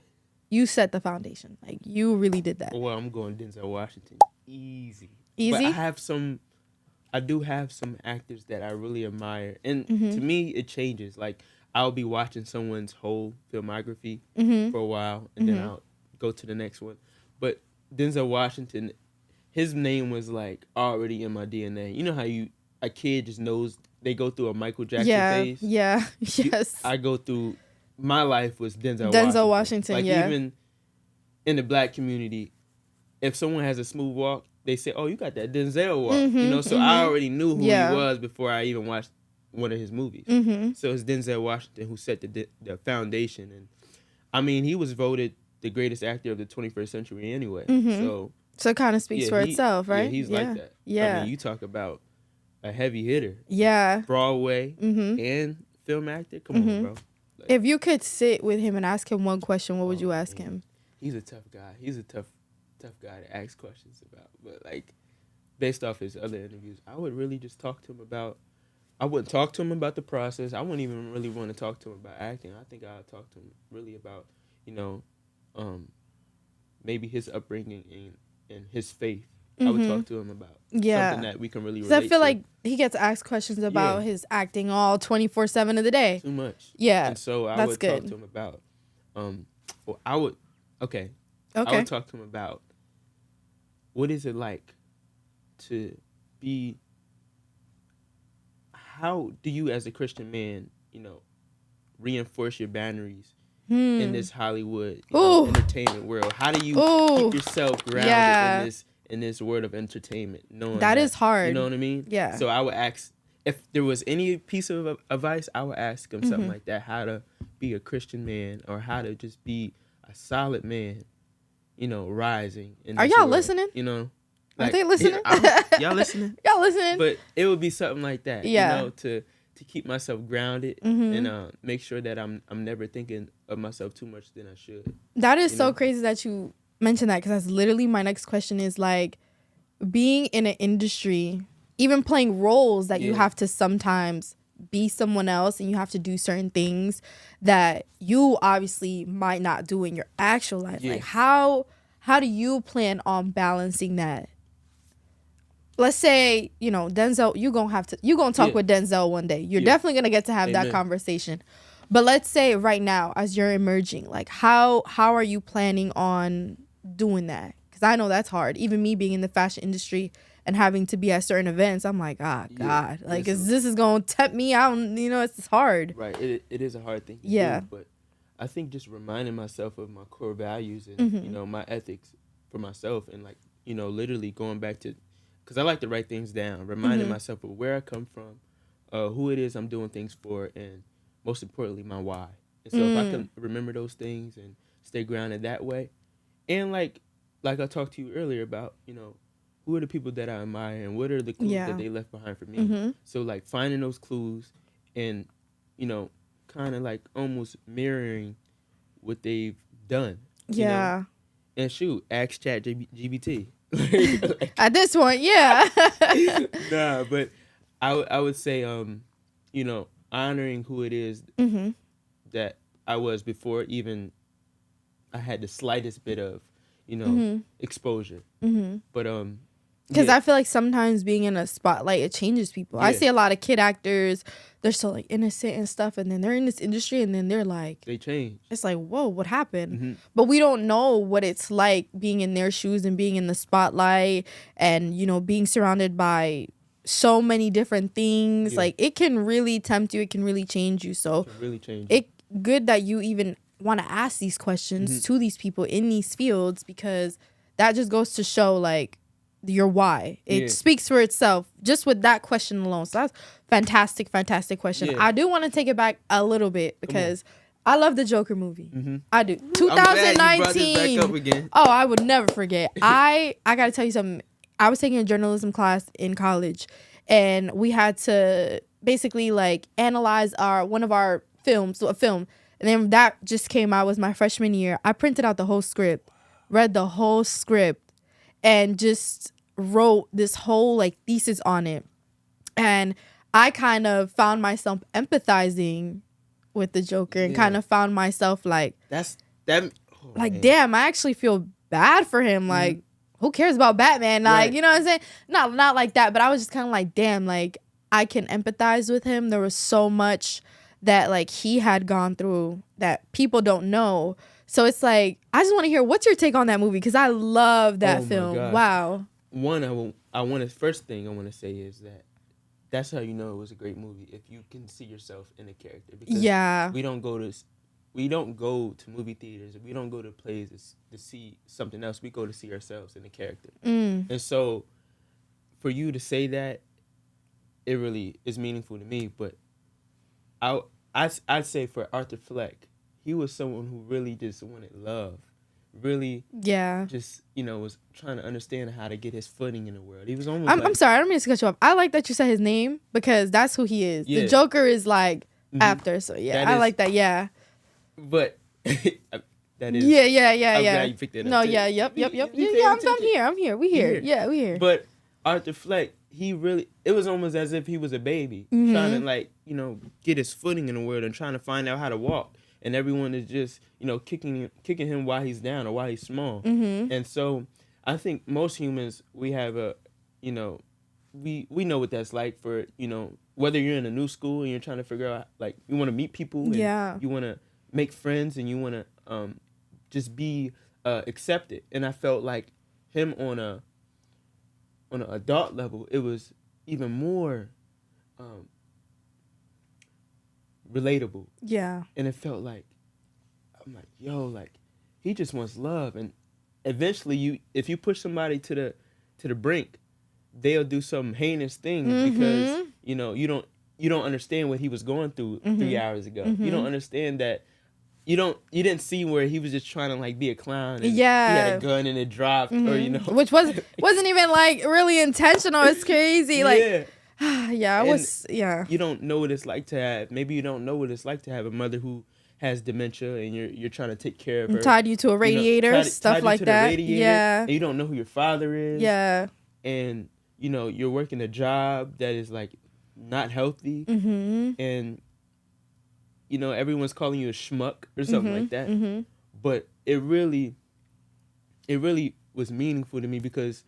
set the foundation. Like, you really did that. Well, I'm going Denzel Washington. Easy. Easy? But I do have some actors that I really admire. And to me, it changes. Like, I'll be watching someone's whole filmography for a while, and then I'll go to the next one. But Denzel Washington, his name was, like, already in my DNA. You know how a kid just knows they go through a Michael Jackson phase? Yeah, yes. I go through, my life was Denzel Washington, like, yeah. even in the black community, if someone has a smooth walk, they say, oh, you got that Denzel walk. So I already knew who he was before I even watched one of his movies. So it's Denzel Washington who set the foundation. And I mean, he was voted the greatest actor of the 21st century anyway. So it kind of speaks for itself, right? Yeah, he's like that. Yeah. I mean, you talk about a heavy hitter. Yeah. Broadway and film actor. Come on, bro. Like, if you could sit with him and ask him one question, what would you ask him? He's a tough guy. He's a tough guy to ask questions about. But, like, based off his other interviews, I would really just talk to him about, I wouldn't talk to him about the process. I wouldn't even really want to talk to him about acting. I think I'd talk to him really about, maybe his upbringing and his faith. I would talk to him about something that we can really relate to. I feel like he gets asked questions about his acting all 24/7 of the day. Too much. Yeah. And so I would talk to him about, I would talk to him about, what is it like to be, how do you as a Christian man, reinforce your boundaries in this Hollywood entertainment world? How do you keep yourself grounded in this world of entertainment? Knowing that is hard. You know what I mean? Yeah. So I would ask, if there was any piece of advice, I would ask him something like that, how to be a Christian man, or how to just be a solid man, rising. Are y'all listening? Like, are they listening? Y'all listening? Y'all listening? But it would be something like that, to keep myself grounded and make sure that I'm never thinking of myself too much than I should. That is so crazy that you mentioned that, because that's literally my next question is, like, being in an industry, even playing roles that you have to sometimes be someone else and you have to do certain things that you obviously might not do in your actual life. Like, how do you plan on balancing that? Let's say, Denzel, you're going to talk with Denzel one day. You're definitely going to get to have that conversation. But let's say right now, as you're emerging, like, how are you planning on doing that? Because I know that's hard. Even me being in the fashion industry and having to be at certain events, I'm like, God, like, this is going to tempt me out. It's hard. Right. It is a hard thing to do. But I think just reminding myself of my core values and, my ethics for myself, and, like, literally going back to, because I like to write things down, reminding myself of where I come from, who it is I'm doing things for, and most importantly, my why. And so if I can remember those things and stay grounded that way, and like I talked to you earlier about, who are the people that I admire and what are the clues that they left behind for me. So, like, finding those clues and kind of like almost mirroring what they've done. Yeah. And shoot, ask ChatGPT. At this point, yeah. Nah, but I would say honoring who it is that I was before even I had the slightest bit of exposure. But because I feel like sometimes being in a spotlight, it changes people. I see a lot of kid actors, they're so like innocent and stuff, and then they're in this industry and then they're like, they change. It's like, whoa, what happened? But we don't know what it's like being in their shoes and being in the spotlight and being surrounded by so many different things. Like, it can really tempt you, it can really change you. So it can really change it good that you even want to ask these questions to these people in these fields, because that just goes to show like your why. It speaks for itself just with that question alone. So that's fantastic question. I do want to take it back a little bit because I love the Joker movie. I do. 2019. Back up again. Oh, I would never forget. I gotta tell you something. I was taking a journalism class in college, and we had to basically like analyze one of our films, a film, and then that just came out. Was my freshman year. I printed out the whole script, read the whole script, and just wrote this whole like thesis on it. And I kind of found myself empathizing with the Joker and kind of found myself like, damn, I actually feel bad for him. Like, who cares about Batman? Like, you know what I'm saying? Not like that, but I was just kind of like, damn, like I can empathize with him. There was so much that like he had gone through that people don't know. So it's like, I just want to hear, what's your take on that movie? Because I love that film. Gosh. Wow. First thing I want to say is that's how you know it was a great movie, if you can see yourself in a character. Because we don't go to movie theaters, we don't go to plays to see something else. We go to see ourselves in a character. And so for you to say that, it really is meaningful to me. But I'd say for Arthur Fleck, he was someone who really just wanted love. Really, just was trying to understand how to get his footing in the world. He was almost. I'm sorry, I don't mean to cut you off. I like that you said his name because that's who he is. The Joker is like after, so I like that. Yeah, but that is. Yeah. I'm glad you picked it up. No, too. Yep. I'm here. We here. Yeah, we here. But Arthur Fleck, it was almost as if he was a baby trying to get his footing in the world and trying to find out how to walk. And everyone is just, kicking him while he's down or while he's small. And so I think most humans, we have we know what that's like for, whether you're in a new school and you're trying to figure out, like, you want to meet people. And you want to make friends and you want to just be accepted. And I felt like him on an adult level, it was even more relatable. And it felt like, I'm like, yo, like, he just wants love. And eventually if you push somebody to the brink, they'll do some heinous things because you don't understand what he was going through 3 hours ago. You don't understand that you didn't see where he was just trying to like be a clown and he had a gun and it dropped or which wasn't even like really intentional. It's crazy. Like you don't know what it's like to have. Maybe you don't know what it's like to have a mother who has dementia and you're trying to take care of her. Tied you to a radiator, stuff like that. And you don't know who your father is. And you're working a job that is like not healthy. And everyone's calling you a schmuck or something like that. But it really was meaningful to me because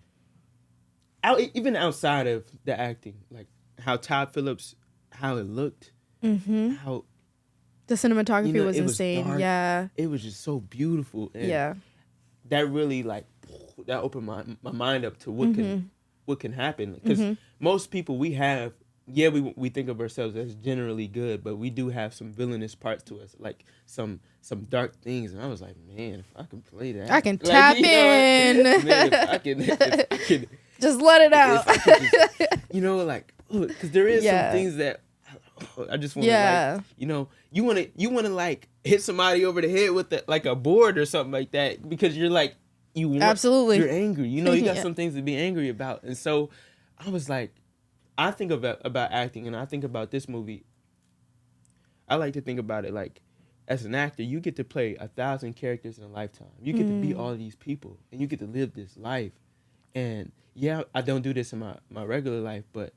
even outside of the acting, like how Todd Phillips, how it looked, how the cinematography was insane. Dark. It was just so beautiful. And that really that opened my mind up to what can happen. Because most people we think of ourselves as generally good, but we do have some villainous parts to us, like some dark things. And I was like, man, if I can play that, I can tap in. Man, if I can just let it out. Because there is some things that I just want to, you want to like hit somebody over the head with a board or something like that because you're like, absolutely, you're angry. You got some things to be angry about. And so I was like, I think about acting and I think about this movie I like to think about it like, as an actor, you get to play 1,000 characters in a lifetime. You get to be all of these people, and you get to live this life. And yeah, I don't do this in my regular life, but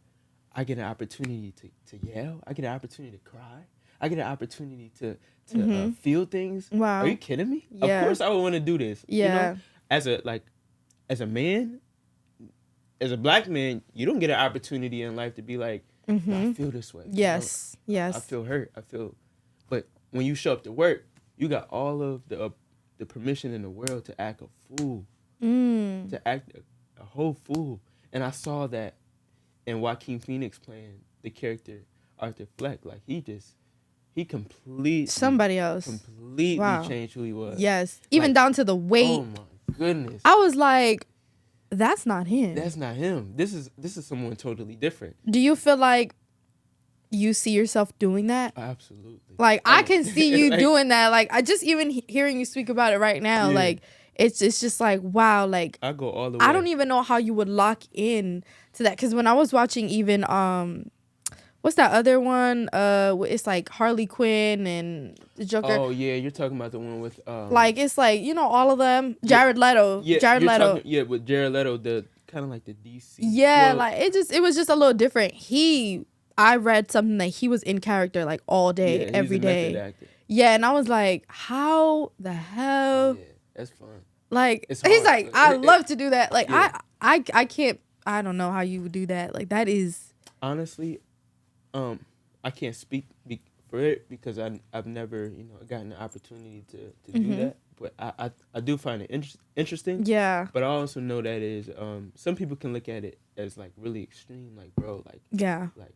I get an opportunity to yell. I get an opportunity to cry. I get an opportunity to feel things. Wow. Are you kidding me? Yeah. Of course I would want to do this. Yeah. You know? As a man, as a black man, you don't get an opportunity in life to be like, I feel this way. Yes. You know? Yes. I feel hurt. But when you show up to work, you got all of the permission in the world to act a fool. To act a whole fool. And I saw that in Joaquin Phoenix playing the character Arthur Fleck. Like, he completely changed who he was. Yes. Even down to the weight. Oh my goodness. I was like, that's not him. That's not him. This is someone totally different. Do you feel like you see yourself doing that? Absolutely. Like, I can see you doing that. Like, I just even hearing you speak about it right now, like, it's just like, wow, like, I go all the way. I don't even know how you would lock in to that. Because when I was watching even, what's that other one? It's like Harley Quinn and the Joker. Oh, yeah, you're talking about the one with... like, it's like, you know, all of them. Jared Leto. Yeah, Jared Leto. With Jared Leto, the kind of like the DC. Yeah, like, it was just a little different. I read something that he was in character, like, all day, every day. Yeah, and I was like, how the hell? Yeah, that's fun. Like, he's like, I love to do that. Like, I can't, I don't know how you would do that. Like, that is... Honestly, I can't speak for it because I've never, gotten the opportunity to do that. But I do find it interesting. Yeah. But I also know that is some people can look at it as like really extreme, like, bro, like, like,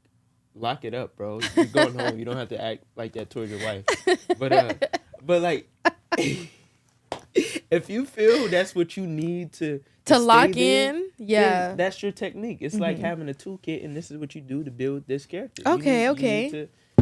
lock it up, bro. You're going home. You don't have to act like that towards your wife. But like, if you feel that's what you need to lock there, in, yeah, that's your technique. It's like having a toolkit, and this is what you do to build this character. Okay,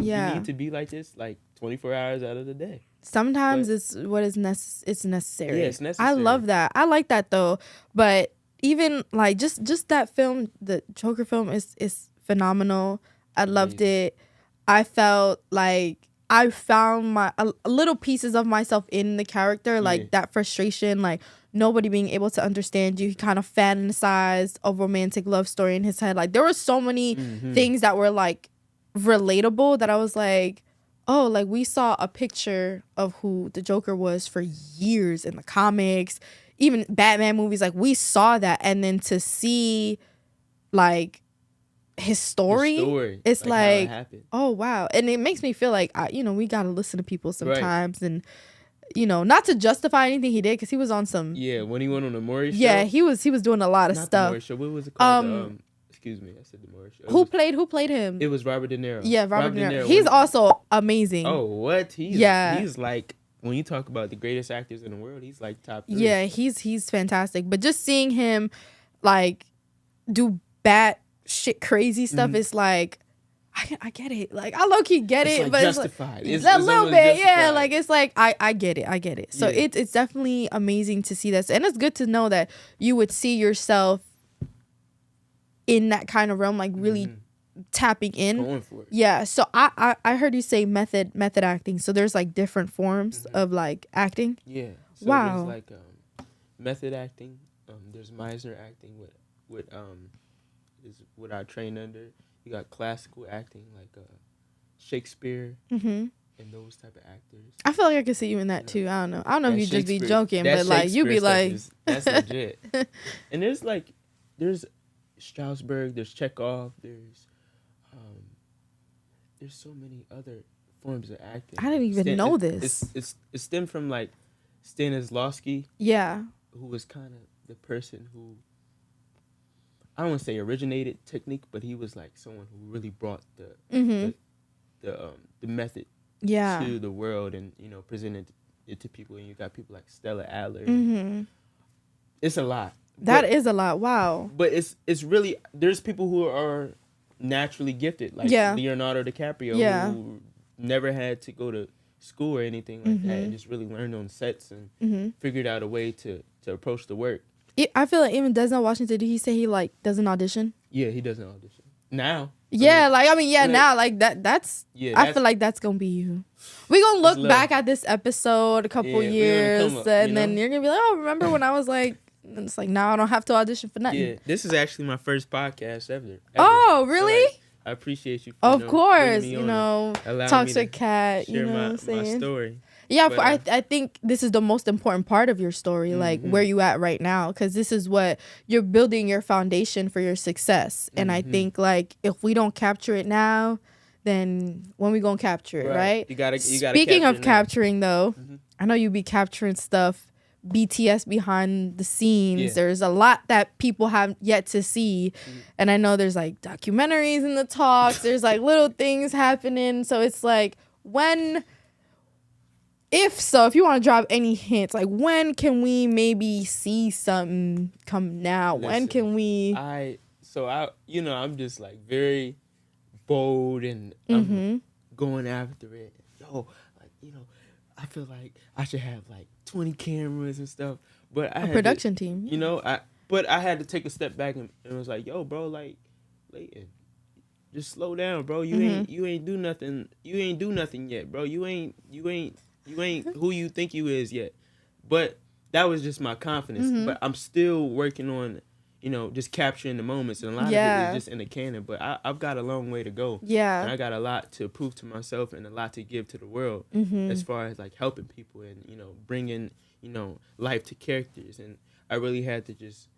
you need to be like this, like 24 hours out of the day. Sometimes it's necessary. Yeah, it's necessary. I love that. I like that though. But even like just that film, the Joker film is phenomenal. I loved it. I felt like I found a little pieces of myself in the character, like that frustration, like nobody being able to understand you. He kind of fantasized a romantic love story in his head. Like, there were so many things that were like relatable that I was like, oh, like, we saw a picture of who the Joker was for years in the comics, even Batman movies. Like, we saw that, and then to see like his story it's like oh wow. And it makes me feel like we gotta listen to people sometimes, and not to justify anything he did, because he was on some when he went on the Maury show. Yeah, he was doing a lot of Not stuff. The Maury show. What was it called? Excuse me, I said the Maury show. Who played him? It was Robert De Niro. Yeah, Robert De Niro. He's also amazing. Oh, what? He's like, when you talk about the greatest actors in the world, he's like top 3. Yeah, he's fantastic. But just seeing him like do bad shit, crazy stuff, is like, I get it. Like, I low key get it, like but justified. It's a little bit, justified. Like, it's like I get it. So it's definitely amazing to see this, and it's good to know that you would see yourself in that kind of realm, like really tapping in. Going for it. Yeah. So I heard you say method acting. So there's like different forms of like acting. Yeah. So wow. There's like method acting. There's Meisner acting is what I train under. You got classical acting like Shakespeare and those type of acters. I feel like I could see you in that too. I don't know if you just be joking, but like you be like that's legit. And there's Strasberg, there's Chekhov, there's so many other forms of acting. I didn't even know this. It stemmed from like Stanislavski. Yeah. Who was kind of the person who, I don't want to say originated technique, but he was like someone who really brought the method to the world, and presented it to people. And you got people like Stella Adler. It's a lot. That is a lot. Wow. But it's really, there's people who are naturally gifted, like Leonardo DiCaprio, who never had to go to school or anything like that, and just really learned on sets and figured out a way to approach the work. I feel like even Denzel Washington, did he say he like doesn't audition? Yeah, he doesn't audition. Now. Yeah, now, like that's. Yeah, I feel like that's gonna be you. We gonna look back at this episode a couple years, and then you're gonna be like, oh, remember when I was like, and it's like now I don't have to audition for nothing. Yeah, this is actually my first podcast ever. Oh, really? So, I appreciate you. Of course, Talks with Kat. Share my story. Yeah, I think this is the most important part of your story, like where you at right now, because this is what you're building your foundation for your success. And I think like if we don't capture it now, then when we gonna capture it, right? You gotta. Speaking of capturing, though, I know you be capturing stuff. BTS behind the scenes. Yeah. There's a lot that people have yet to see, and I know there's like documentaries in the talks. There's like little things happening. So it's like if you want to drop any hints, like when can we maybe see something come now? Listen, when can we? I'm just like very bold and I'm going after it. I feel like I should have like 20 cameras and stuff, but a production team. But I had to take a step back and was like, yo, bro, like, Layton, just slow down, bro. You ain't do nothing. You ain't do nothing yet, bro. You ain't who you think you is yet. But that was just my confidence. But I'm still working on, just capturing the moments, and a lot of it is just in the canon. But I've got a long way to go. Yeah, and I got a lot to prove to myself and a lot to give to the world as far as like helping people and bringing life to characters. And I really had to just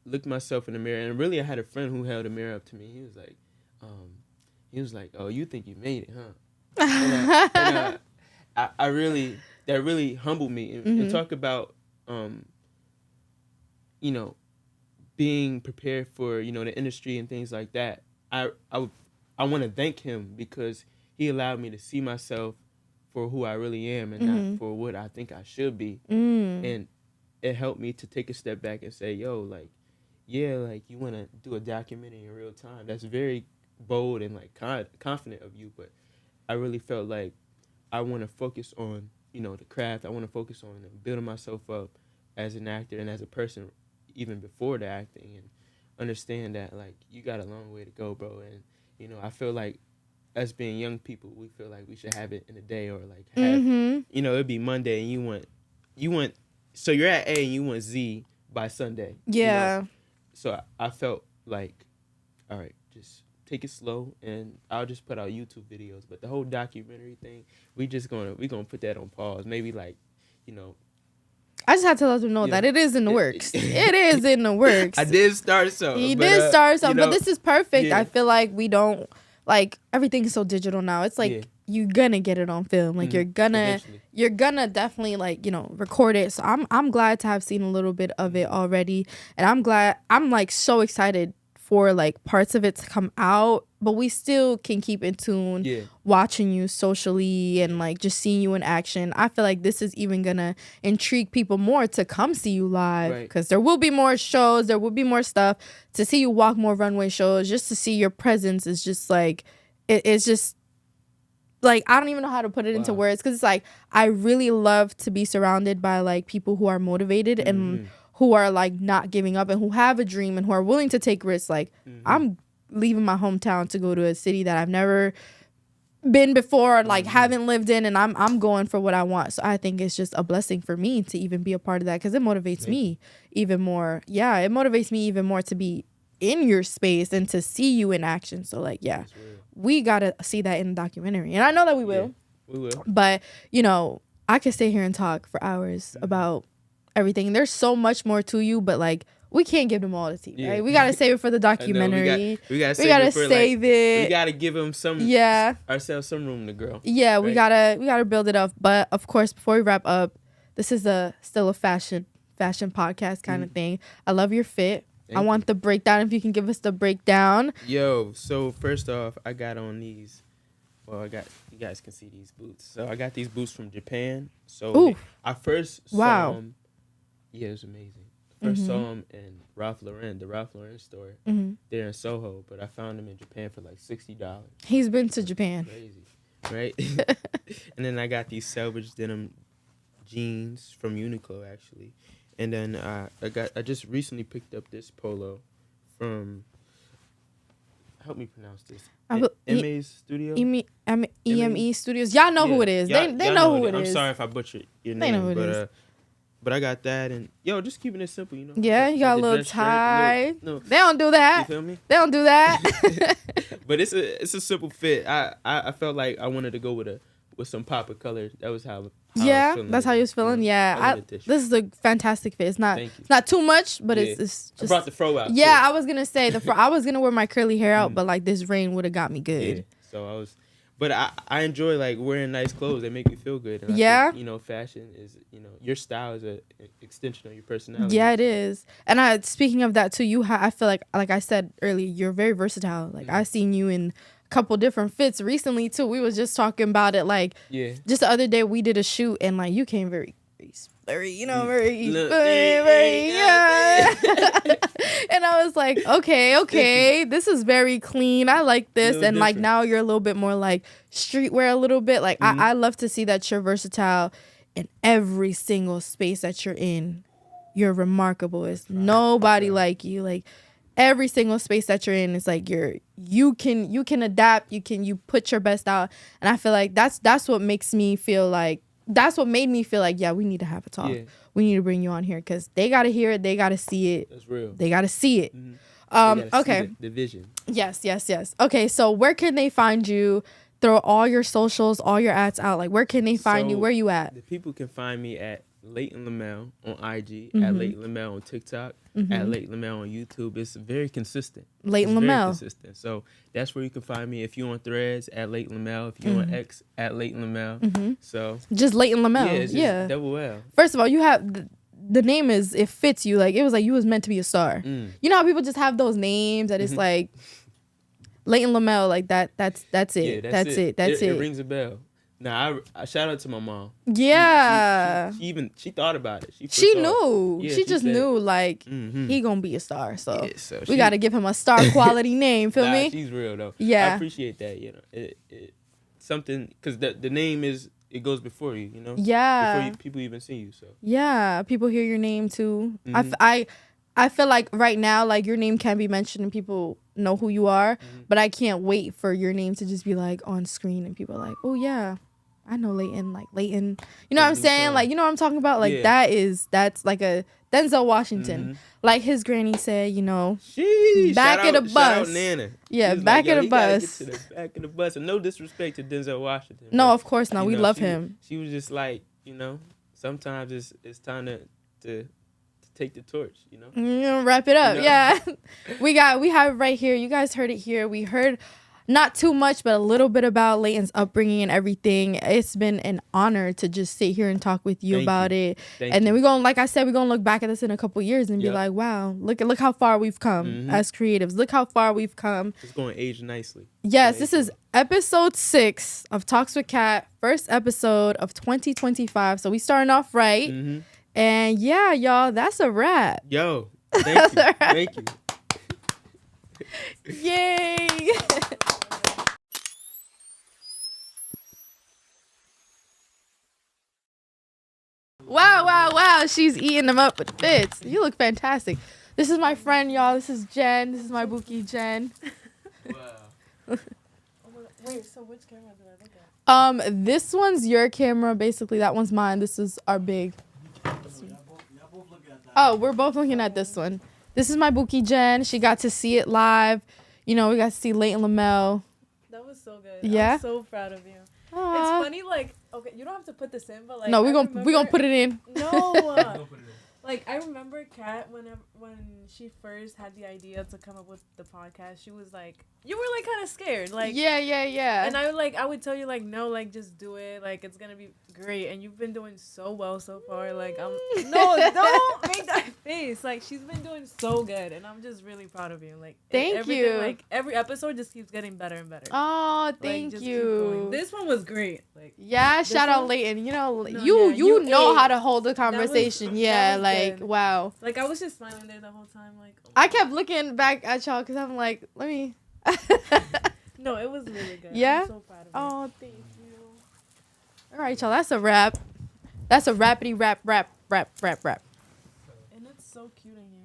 look myself in the mirror. And really, I had a friend who held a mirror up to me. He was like, "Oh, you think you made it, huh?" and that really humbled me. And talk about being prepared for the industry and things like that. I want to thank him because he allowed me to see myself for who I really am and not for what I think I should be. And it helped me to take a step back and say, yo, like, yeah, like you want to do a documentary in real time. That's very bold and like confident of you. But I really felt like I want to focus on, the craft. I want to focus on building myself up as an actor and as a person even before the acting, and understand that like you got a long way to go, bro. And I feel like us being young people, we feel like we should have it in a day, or like have it'd be Monday and you want so you're at A and you want Z by Sunday. Yeah. So I felt like, all right, just take it slow, and I'll just put out YouTube videos. But the whole documentary thing, we're gonna put that on pause. Maybe like, I just had to let them know that it is in the works. It is in the works. I did start something. He did start something, but this is perfect. Yeah. I feel like we don't, like, everything's so digital now. It's like you're gonna get it on film. Like you're gonna definitely like, record it. So I'm glad to have seen a little bit of it already. And I'm like so excited for like parts of it to come out, but we still can keep in tune watching you socially and like just seeing you in action. I feel like this is even gonna intrigue people more to come see you live, because there will be more shows, there will be more stuff to see you walk, more runway shows, just to see your presence is just like it's just like I don't even know how to put it into words, because it's like I really love to be surrounded by like people who are motivated and who are like not giving up and who have a dream and who are willing to take risks. Like I'm leaving my hometown to go to a city that I've never been before, like haven't lived in, and I'm going for what I want. So I think it's just a blessing for me to even be a part of that, because it motivates me even more. Yeah, it motivates me even more to be in your space and to see you in action. So like, yeah, we gotta see that in the documentary, and I know that we will. Yeah, we will. But I could stay here and talk for hours about everything. There's so much more to you, but like we can't give them all the tea, right? We gotta save it for the documentary. We gotta save it. We gotta give them ourselves some room to grow. Yeah, right? we gotta build it up. But of course, before we wrap up, this is still a fashion podcast kind of thing. I love your fit. I want the breakdown. If you can give us the breakdown. Yo, so first off, I got on these. Well, you guys can see these boots. So I got these boots from Japan. So I first saw them. Yeah, it was amazing. First saw them in Ralph Lauren, the Ralph Lauren store. They're in Soho, but I found them in Japan for like $60. He's been to Japan. Crazy, right? And then I got these selvage denim jeans from Uniqlo, actually. And then I just recently picked up this polo from help me pronounce this. EME Studio. EME Studios. Y'all know who it is. They know who it is. I'm sorry if I butchered your name. They know who it is. But I got that, and just keeping it simple, Yeah, you got a little tie. No, they don't do that. You feel me? They don't do that. But it's a simple fit. I felt like I wanted to go with some pop of color. That was how. That's how you was feeling. Yeah, this is a fantastic fit. It's not too much, but it's just. I brought the fro out. Yeah, I was gonna say I was gonna wear my curly hair out, but like this rain would have got me good. Yeah, so I was. But I enjoy like wearing nice clothes. They make me feel good. And I think, fashion is, your style is an extension of your personality. Yeah, it is. And speaking of that too, I feel like I said earlier, you're very versatile. Like I've seen you in a couple different fits recently too. We was just talking about it. Like just the other day we did a shoot and like you came very and I was like, okay, this is very clean. I like this. And different. Like now you're a little bit more like streetwear a little bit. Like I love to see that you're versatile in every single space that you're in. You're remarkable. It's nobody like you. Like every single space that you're in, it's like you can adapt. You put your best out. And I feel like that's what makes me feel like. That's what made me feel like, we need to have a talk. Yeah. We need to bring you on here because they got to hear it. They got to see it. That's real. They got to see it. Mm-hmm. Okay. See the vision. Yes. Okay, so where can they find you? Throw all your socials, all your ads out. Like, where can they find you? Where you at? The people can find me at Layton Lamel on IG, at Layton Lamel on TikTok, at Layton Lamel on YouTube. It's very consistent. Layton Lamel. Very consistent. So that's where you can find me. If you're on Threads, at Layton Lamel. If you're on X, at Layton Lamel. So just Layton Lamel. Yeah, it's just double L. First of all, you have the name it fits you. Like it was like you was meant to be a star. You know how people just have those names that it's like Layton Lamel, like that's it. Yeah, that's it. It rings a bell. Nah, I shout out to my mom. Yeah. She thought about it. She knew. Yeah, she just knew like he gonna be a star. So, we gotta give him a star quality name. Feel me? She's real though. Yeah. I appreciate that. It something because the name it goes before you. Yeah. Before people even see you. So yeah, people hear your name too. I feel like right now, like your name can be mentioned and people know who you are, but I can't wait for your name to just be like on screen and people are like, oh yeah, I know Layton, like Layton. You know what I'm saying? Like, you know what I'm talking about? Like that's like a Denzel Washington. Like his granny said, back of the bus. Shout out Nana. Yeah, back of the bus. Get to the back of the bus. And no disrespect to Denzel Washington. No, of course not. We love him. She was just like, sometimes it's time to take the torch, wrap it up. Yeah. we have it right here. You guys heard it here. We heard not too much, but a little bit about Layton's upbringing and everything. It's been an honor to just sit here and talk with you about it. And then we're going, like I said, we're going to look back at this in a couple years and be like, wow, look how far we've come as creatives. Look how far we've come. It's going to age nicely. Yes, this is episode 6 of Talks with Kat, first episode of 2025. So we starting off right. And yeah, y'all, that's a wrap. Yo, thank you. Thank you. Yay. Wow. She's eating them up with fits. You look fantastic. This is my friend, y'all. This is Jen. This is my bookie, Jen. Wow. Wait, so which camera did I look at? This one's your camera. Basically, that one's mine. This is our big. Oh, we're both looking at this one. This is my bookie, Jen. She got to see it live. We got to see Layton Lamel. That was so good. Yeah? I'm so proud of you. Aww. It's funny, like, okay, you don't have to put this in, but like, no, we're gonna put it in. No. Like, I remember Kat, when she first had the idea to come up with the podcast, she was like, you were, like, kind of scared. Like, yeah. And I would tell you, like, no, like, just do it. Like, it's going to be great. And you've been doing so well so far. Like, no, don't make that face. Like, she's been doing so good. And I'm just really proud of you. Like, thank you. Like, every episode just keeps getting better and better. Oh, thank you. This one was great. Like, yeah, shout out Layton. You know how to hold a conversation. Like, wow. Like, I was just smiling there the whole time. Like, oh I kept looking back at y'all because I'm like, let me. No, it was really good. Yeah? I'm so proud of you. Oh, thank you. All right, y'all. That's a wrap. That's a rappity rap. And it's so cute in here.